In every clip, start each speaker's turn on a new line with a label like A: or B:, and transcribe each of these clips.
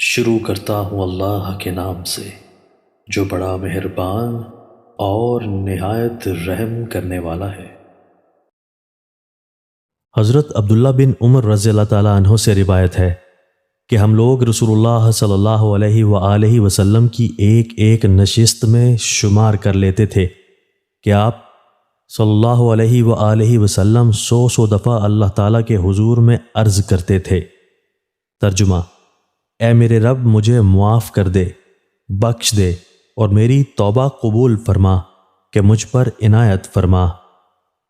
A: شروع کرتا ہوں اللہ کے نام سے جو بڑا مہربان اور نہایت رحم کرنے والا ہے۔
B: حضرت عبداللہ بن عمر رضی اللہ تعالیٰ عنہ سے روایت ہے کہ ہم لوگ رسول اللہ صلی اللہ علیہ وآلہ وسلم کی ایک ایک نشست میں شمار کر لیتے تھے کہ آپ صلی اللہ علیہ وآلہ وسلم سو دفعہ اللہ تعالیٰ کے حضور میں عرض کرتے تھے۔ ترجمہ: اے میرے رب، مجھے معاف کر دے، بخش دے اور میری توبہ قبول فرما کہ مجھ پر عنایت فرما،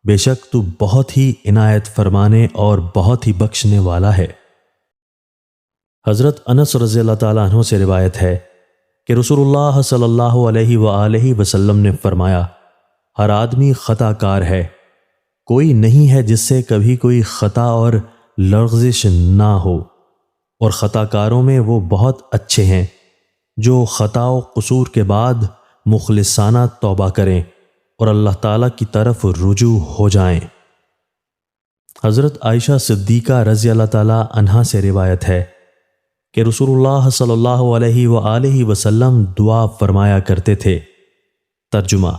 B: بے شک تو بہت ہی عنایت فرمانے اور بہت ہی بخشنے والا ہے۔ حضرت انس رضی اللہ تعالیٰ عنہ سے روایت ہے کہ رسول اللہ صلی اللہ علیہ وآلہ وسلم نے فرمایا، ہر آدمی خطا کار ہے، کوئی نہیں ہے جس سے کبھی کوئی خطا اور لغزش نہ ہو، اور خطا کاروں میں وہ بہت اچھے ہیں جو خطا و قصور کے بعد مخلصانہ توبہ کریں اور اللہ تعالیٰ کی طرف رجوع ہو جائیں۔ حضرت عائشہ صدیقہ رضی اللہ تعالیٰ عنہا سے روایت ہے کہ رسول اللہ صلی اللہ علیہ وآلہ وسلم دعا فرمایا کرتے تھے۔ ترجمہ: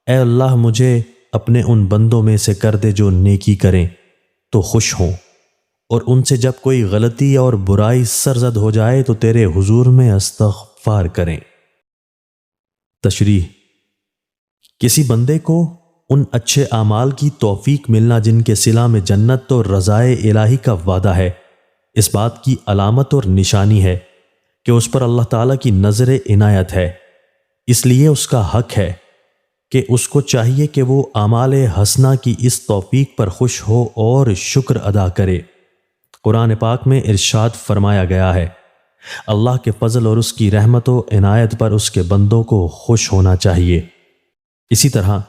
B: اے اللہ، مجھے اپنے ان بندوں میں سے کر دے جو نیکی کریں تو خوش ہوں، اور ان سے جب کوئی غلطی اور برائی سرزد ہو جائے تو تیرے حضور میں استغفار کریں۔ تشریح: کسی بندے کو ان اچھے اعمال کی توفیق ملنا جن کے صلہ میں جنت اور رضائے الہی کا وعدہ ہے، اس بات کی علامت اور نشانی ہے کہ اس پر اللہ تعالیٰ کی نظر عنایت ہے، اس لیے اس کا حق ہے کہ اس کو چاہیے کہ وہ اعمال حسنہ کی اس توفیق پر خوش ہو اور شکر ادا کرے۔ قرآن پاک میں ارشاد فرمایا گیا ہے، اللہ کے فضل اور اس کی رحمت و عنایت پر اس کے بندوں کو خوش ہونا چاہیے۔ اسی طرح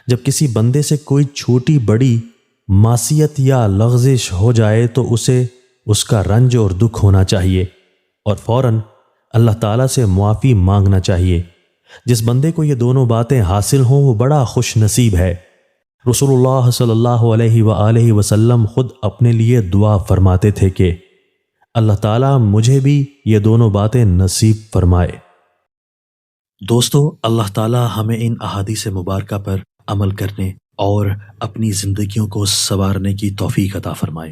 B: جب کسی بندے سے کوئی چھوٹی بڑی معصیت یا لغزش ہو جائے تو اسے اس کا رنج اور دکھ ہونا چاہیے اور فوراً اللہ تعالیٰ سے معافی مانگنا چاہیے۔ جس بندے کو یہ دونوں باتیں حاصل ہوں وہ بڑا خوش نصیب ہے۔ رسول اللہ صلی اللہ علیہ وآلہ وسلم خود اپنے لیے دعا فرماتے تھے کہ اللہ تعالیٰ مجھے بھی یہ دونوں باتیں نصیب فرمائے۔
A: دوستو، اللہ تعالیٰ ہمیں ان احادیث مبارکہ پر عمل کرنے اور اپنی زندگیوں کو سنوارنے کی توفیق عطا فرمائے۔